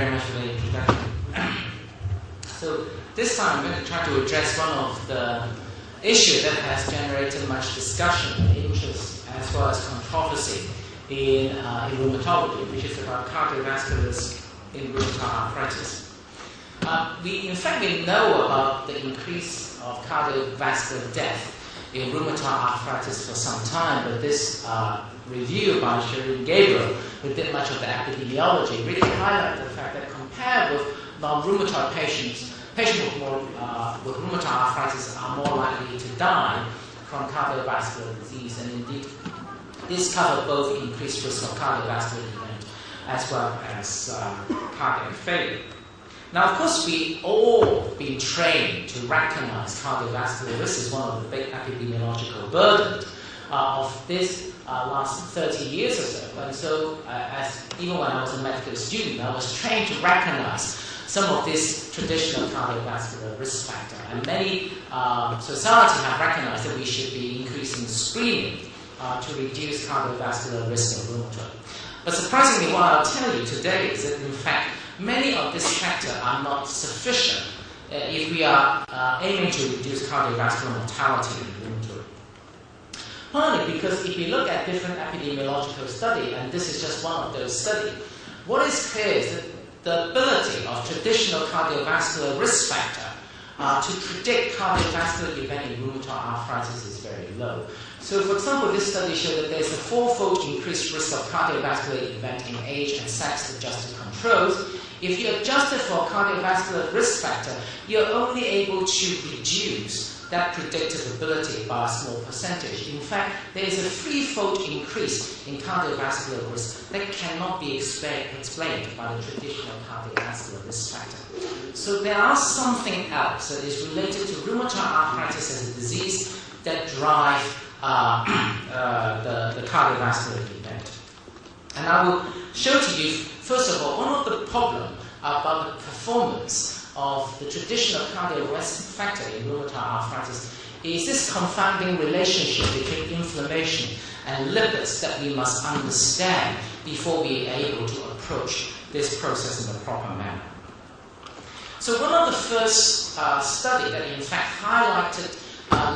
very much for the introduction. So this time I'm going to try to address one of the issues that has generated much discussion, interest, as well as controversy in rheumatology, which is about cardiovascular in rheumatoid arthritis. In fact, we know about the increase of cardiovascular death in rheumatoid arthritis for some time, but this review by Serum Gabriel, who did much of the epidemiology, really highlighted the fact that compared with non-rheumatoid patients with rheumatoid arthritis are more likely to die from cardiovascular disease, and indeed this covered both increased risk of cardiovascular event as well as cardiac failure. Now, of course, we all been trained to recognize cardiovascular risk as one of the big epidemiological burdens of this last 30 years or so. And so, even when I was a medical student, I was trained to recognize some of this traditional cardiovascular risk factor. And many societies have recognized that we should be increasing screening to reduce cardiovascular risk of rheumatoid. But surprisingly, what I'll tell you today is that, in fact, many of these factors are not sufficient if we are aiming to reduce cardiovascular mortality in rheumatoid. Partly because if we look at different epidemiological studies, and this is just one of those studies, what is clear is that the ability of traditional cardiovascular risk factor to predict cardiovascular event in rheumatoid arthritis is very low. So, for example, this study showed that there's a fourfold increased risk of cardiovascular event in age and sex-adjusted controls. If you adjust it for cardiovascular risk factor, you're only able to reduce that predictive ability by a small percentage. In fact, there is a threefold increase in cardiovascular risk that cannot be explained by the traditional cardiovascular risk factor. So there are something else that is related to rheumatoid arthritis as a disease that drive the cardiovascular event. And I will show to you, first of all, one of the problems about the performance of the traditional cardiovascular risk factor in rheumatoid arthritis is this confounding relationship between inflammation and lipids that we must understand before we are able to approach this process in a proper manner. So one of the first studies that in fact highlighted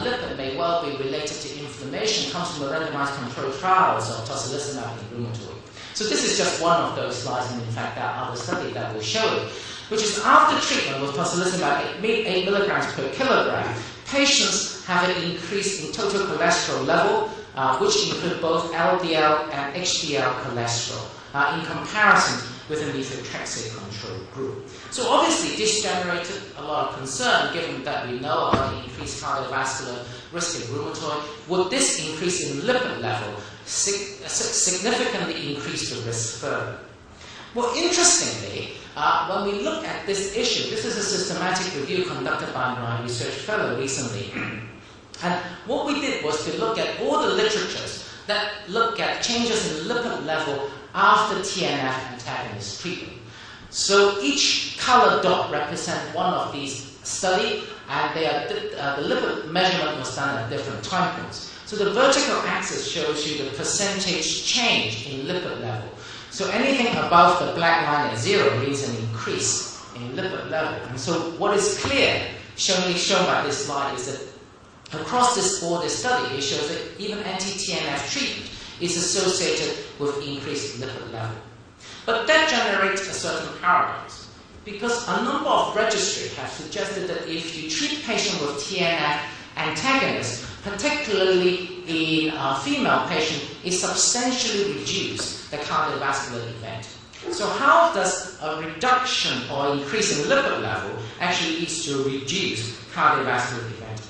lipid may well be related to inflammation comes from the randomized controlled trials of tocilizumab in rheumatoid. So this is just one of those slides, and in fact there are other studies that will show it, which is after treatment with tocilizumab 8 milligrams per kilogram, patients have an increase in total cholesterol level, which include both LDL and HDL cholesterol, in comparison with a methotrexate control group. So obviously this generated a lot of concern, given that we know about the increased cardiovascular risk in rheumatoid. Would this increase in lipid level significantly increase the risk further? Well, interestingly, when we look at this issue, this is a systematic review conducted by my research fellow recently. And what we did was to look at all the literatures that look at changes in lipid level after TNF antagonist treatment. So each colored dot represents one of these studies, and the lipid measurement was done at different time points. So the vertical axis shows you the percentage change in lipid level. So anything above the black line at 0 means an increase in lipid level. And so what is clear, shown by this slide, is that across this study, it shows that even anti-TNF treatment is associated with increased lipid level. But that generates a certain paradox, because a number of registries have suggested that if you treat patients with TNF antagonists, particularly in a female patient, it substantially reduces the cardiovascular event. So how does a reduction or increase in lipid level actually lead to a reduced cardiovascular event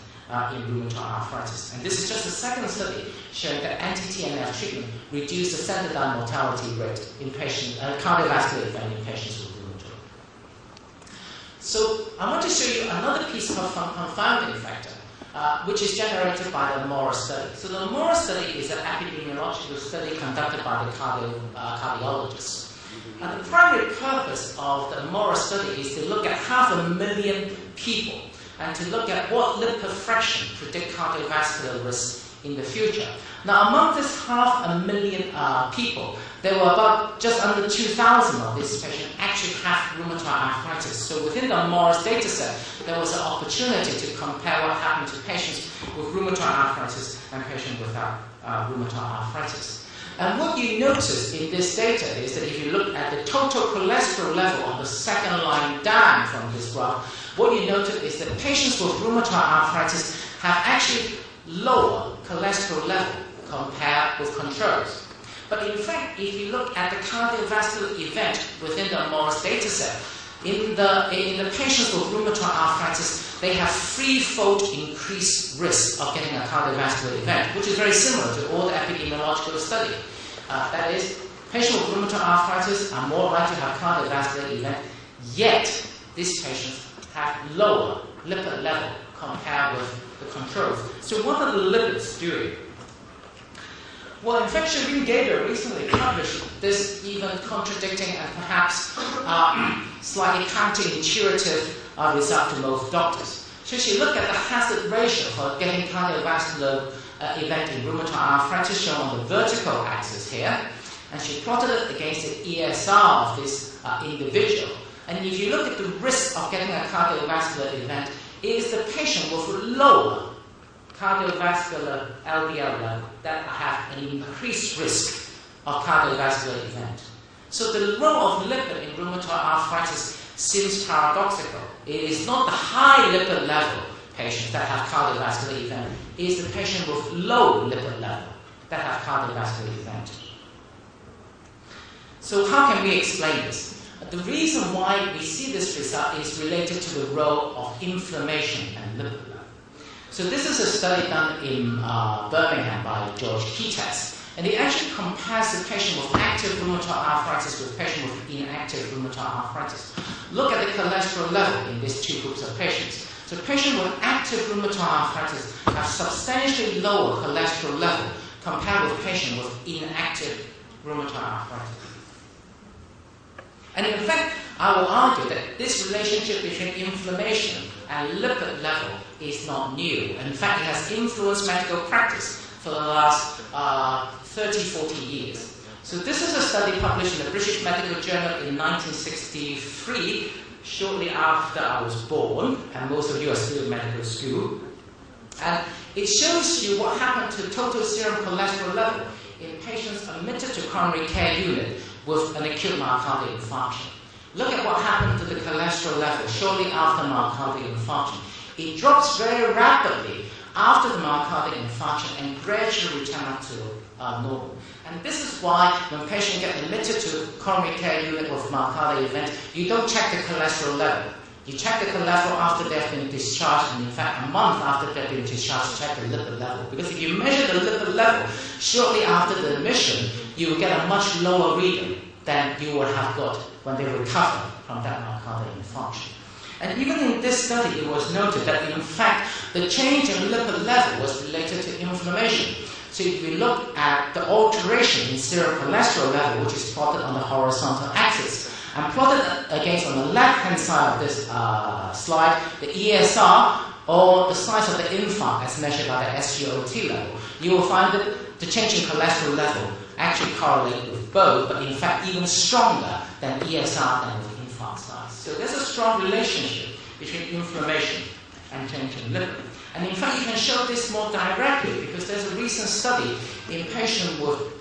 in rheumatoid arthritis? And this is just the second study showing that anti-TNF treatment reduced the standardized mortality rate in cardiovascular event in patients with rheumatoid. So I want to show you another piece of confounding factor, which is generated by the MORA study. So the MORA study is an epidemiological study conducted by the cardiologists. And the primary purpose of the MORA study is to look at 500,000 people and to look at what lipid fraction predict cardiovascular risk in the future. Now, among this 500,000 people, there were about just under 2,000 of these patients actually have rheumatoid arthritis. So within the Morris data set, there was an opportunity to compare what happened to patients with rheumatoid arthritis and patients without rheumatoid arthritis. And what you notice in this data is that if you look at the total cholesterol level on the second line down from this graph, what you notice is that patients with rheumatoid arthritis have actually lower cholesterol level compared with controls. But in fact, if you look at the cardiovascular event within the Morris data set, in the patients with rheumatoid arthritis, they have threefold increased risk of getting a cardiovascular event, which is very similar to all the epidemiological study. That is, patients with rheumatoid arthritis are more likely to have cardiovascular event, yet these patients have lower lipid level compared with the controls. So what are the lipids doing? Well, in fact, Shereen Gaber recently published this even contradicting and perhaps slightly counterintuitive result to most doctors. So she looked at the hazard ratio for getting cardiovascular event in rheumatoid arthritis shown on the vertical axis here, and she plotted it against the ESR of this individual. And if you look at the risk of getting a cardiovascular event, it is the patient with lower cardiovascular LDL level that have an increased risk of cardiovascular event. So the role of lipid in rheumatoid arthritis seems paradoxical. It is not the high lipid level patients that have cardiovascular event. It is the patient with low lipid level that have cardiovascular event. So how can we explain this? The reason why we see this result is related to the role of inflammation and lipid level. So this is a study done in Birmingham by George Keates, and it actually compares the patient with active rheumatoid arthritis with patient with inactive rheumatoid arthritis. Look at the cholesterol level in these two groups of patients. So patients with active rheumatoid arthritis have substantially lower cholesterol level compared with patients with inactive rheumatoid arthritis. And in fact, I will argue that this relationship between inflammation and lipid level is not new. In fact, it has influenced medical practice for the last 30, 40 years. So this is a study published in the British Medical Journal in 1963, shortly after I was born, and most of you are still in medical school. And it shows you what happened to total serum cholesterol level in patients admitted to coronary care unit with an acute myocardial infarction. Look at what happened to the cholesterol level shortly after myocardial infarction. It drops very rapidly after the myocardial infarction and gradually returns up to normal. And this is why when patients get admitted to coronary care unit with myocardial event, you don't check the cholesterol level. You check the cholesterol after they've been discharged, and in fact a month after they've been discharged, check the lipid level. Because if you measure the lipid level shortly after the admission, you will get a much lower reading than you would have got when they recover from that myocardial infarction. And even in this study, it was noted that in fact the change in lipid level was related to inflammation. So if we look at the alteration in serum cholesterol level, which is plotted on the horizontal axis, and plotted against on the left-hand side of this slide, the ESR, or the size of the infarct as measured by the SGLT level, you will find that the change in cholesterol level actually correlate with both, but in fact even stronger than ESR and with infarct size. So there's a strong relationship between inflammation and change in lipid. And in fact, you can show this more directly because there's a recent study in patients with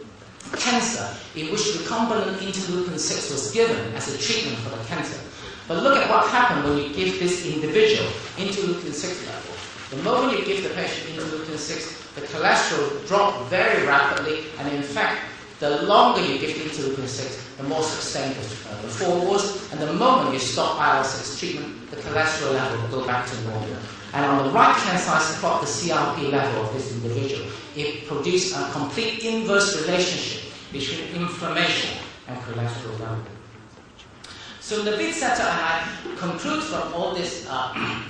cancer in which recombinant interleukin 6 was given as a treatment for the cancer. But look at what happened when you give this individual interleukin 6 level. The moment you give the patient interleukin 6, the cholesterol dropped very rapidly, and in fact, the longer you give interleukin 6, the more sustained the fall was, and the moment you stop IL-6 treatment, the cholesterol level will go back to normal. And on the right-hand side, plot the CRP level of this individual. It produced a complete inverse relationship between inflammation and cholesterol level. So the big setter and I conclude from all this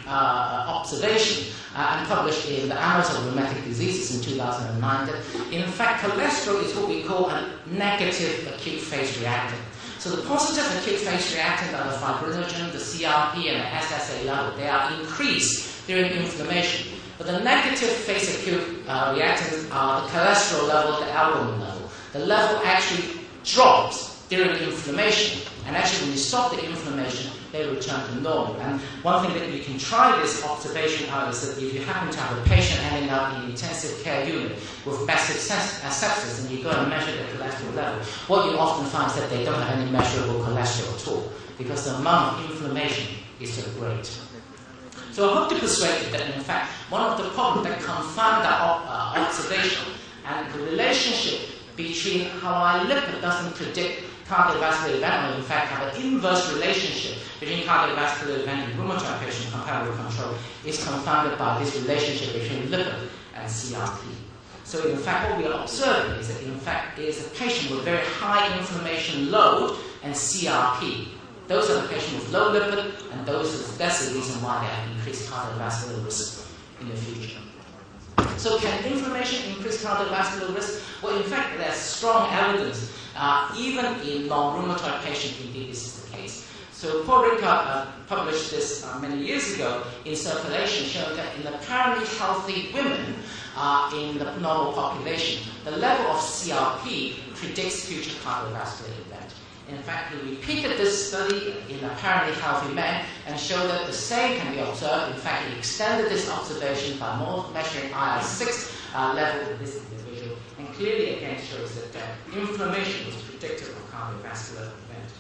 observation and published in the Annals of Rheumatic Diseases in 2009 that in fact cholesterol is what we call a negative acute phase reactant. So the positive acute phase reactant are the fibrinogen, the CRP and the SSA level. They are increased during inflammation. But the negative phase acute reactants are the cholesterol level, the albumin level. The level actually drops during inflammation, and actually when you stop the inflammation, they return to normal. And one thing that you can try this observation out is that if you happen to have a patient ending up in the intensive care unit with massive sepsis, and you go and measure their cholesterol level, what you often find is that they don't have any measurable cholesterol at all, because the amount of inflammation is so great. So I hope to persuade you that, in fact, one of the problems that confound that observation and the relationship between how high lipid doesn't predict cardiovascular event, or in fact have an inverse relationship between cardiovascular event in rheumatoid patients compared with control, is confounded by this relationship between lipid and CRP. So in fact what we are observing is that in fact it is a patient with very high inflammation load and CRP. Those are the patients with low lipid, and that's the reason why they have increased cardiovascular risk in the future. So can inflammation increase cardiovascular risk? Well, in fact, there's strong evidence, even in non-rheumatoid patients, indeed this is the case. So Paul Rickard published this many years ago in Circulation, showing that in apparently healthy women in the normal population, the level of CRP predicts future cardiovascular event. In fact, he repeated this study in apparently healthy men and showed that the same can be observed. In fact, he extended this observation by measuring IL-6 level in this individual, and clearly again shows that inflammation is predictive of cardiovascular event.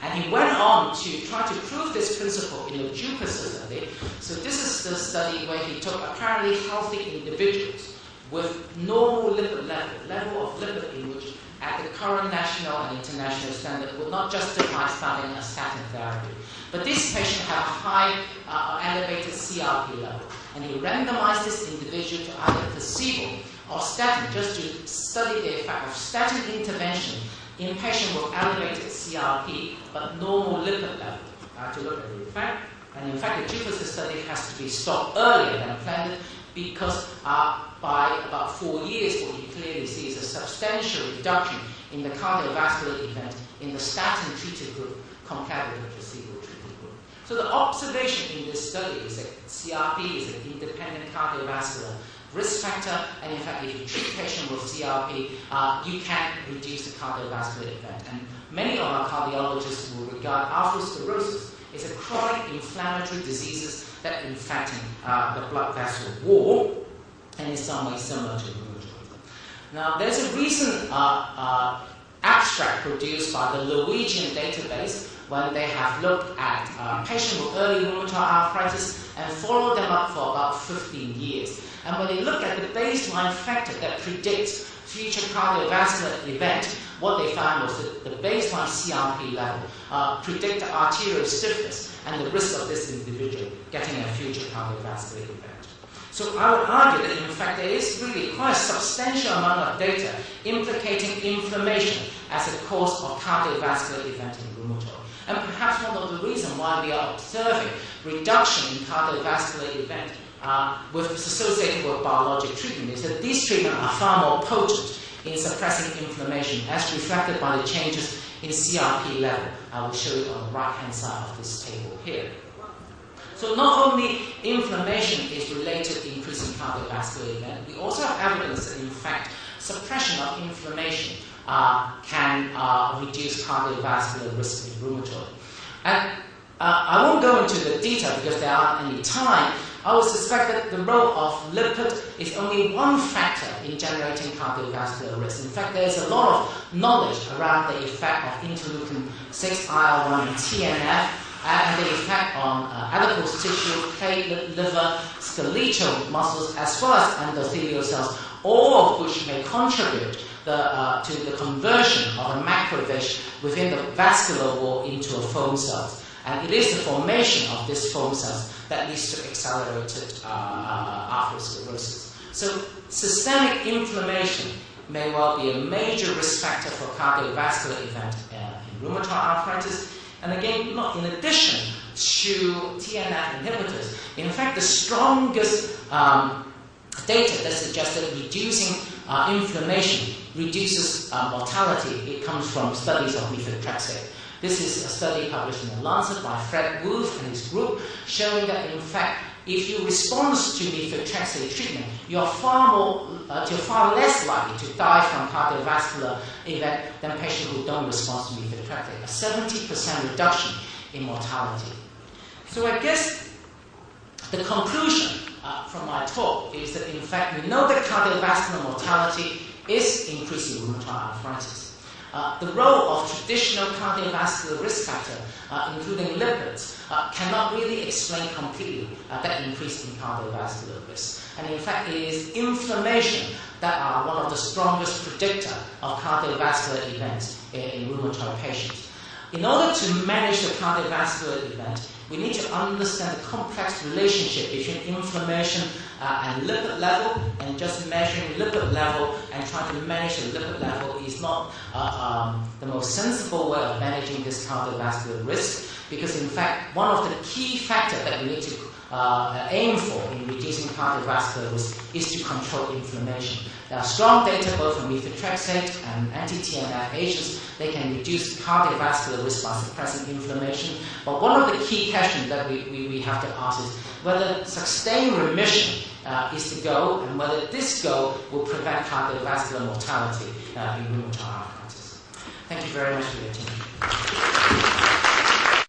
And he went on to try to prove this principle in the Jupiter study. So this is the study where he took apparently healthy individuals with normal lipid level of lipid in which at the current national and international standard would not justify starting a statin therapy. But this patient had a high elevated CRP level, and he randomized this individual to either placebo or statin just to study the effect of statin intervention in patients with elevated CRP but normal lipid level to look at the effect. And in fact, the Jupiter study has to be stopped earlier than planned because by about 4 years, what you clearly see is a substantial reduction in the cardiovascular event in the statin-treated group compared with the placebo-treated group. So the observation in this study is that CRP is an independent cardiovascular risk factor, and in fact, if you treat patients with CRP, you can reduce the cardiovascular event. And many of our cardiologists will regard atherosclerosis as a chronic inflammatory disease that infecting the blood vessel wall, and in some ways similar to rheumatoid. Now, there's a recent abstract produced by the Norwegian database when they have looked at patients with early rheumatoid arthritis and followed them up for about 15 years. And when they look at the baseline factor that predicts future cardiovascular event, what they found was that the baseline CRP level predicted arterial stiffness and the risk of this individual getting a future cardiovascular event. So I would argue that in fact there is really quite a substantial amount of data implicating inflammation as a cause of cardiovascular event in rheumatoid. And perhaps one of the reasons why we are observing reduction in cardiovascular event associated with biologic treatment is that these treatments are far more potent in suppressing inflammation as reflected by the changes in CRP level. I will show you on the right-hand side of this table here. So not only inflammation is related to increasing cardiovascular event, we also have evidence that in fact suppression of inflammation can reduce cardiovascular risk in rheumatoid. And I won't go into the detail because there aren't any time. I would suspect that the role of lipid is only one factor in generating cardiovascular risk. In fact, there's a lot of knowledge around the effect of interleukin-6, IL-1, and TNF, and the effect on adipose tissue, platelet, liver, skeletal muscles, as well as endothelial cells, all of which may contribute to the conversion of a macrophage within the vascular wall into a foam cells. And it is the formation of these foam cells that leads to accelerated atherosclerosis. So systemic inflammation may well be a major risk factor for cardiovascular event in rheumatoid arthritis. And again, in addition to TNF inhibitors, in fact, the strongest data that suggests that reducing inflammation reduces mortality, it comes from studies of methotrexate. This is a study published in The Lancet by Fred Wolf and his group, showing that in fact if you respond to methotrexate treatment, you're far less likely to die from cardiovascular event than patients who don't respond to methotrexate. A 70% reduction in mortality. So I guess the conclusion from my talk is that in fact we know that cardiovascular mortality is increasing rheumatoid arthritis. The role of traditional cardiovascular risk factor, including lipids, cannot really explain completely that increase in cardiovascular risk. And in fact, it is inflammation that are one of the strongest predictor of cardiovascular events in rheumatoid patients. In order to manage the cardiovascular event, we need to understand the complex relationship between inflammation and lipid level, and just measuring lipid level and trying to manage the lipid level is not the most sensible way of managing this cardiovascular risk, because in fact, one of the key factors that we need to aim for in reducing cardiovascular risk is to control inflammation. There are strong data both from methotrexate and anti-TNF agents. They can reduce cardiovascular risk by suppressing inflammation. But one of the key questions that we have to ask is whether sustained remission is the goal, and whether this goal will prevent cardiovascular mortality in rheumatoid arthritis. Thank you very much for your attention.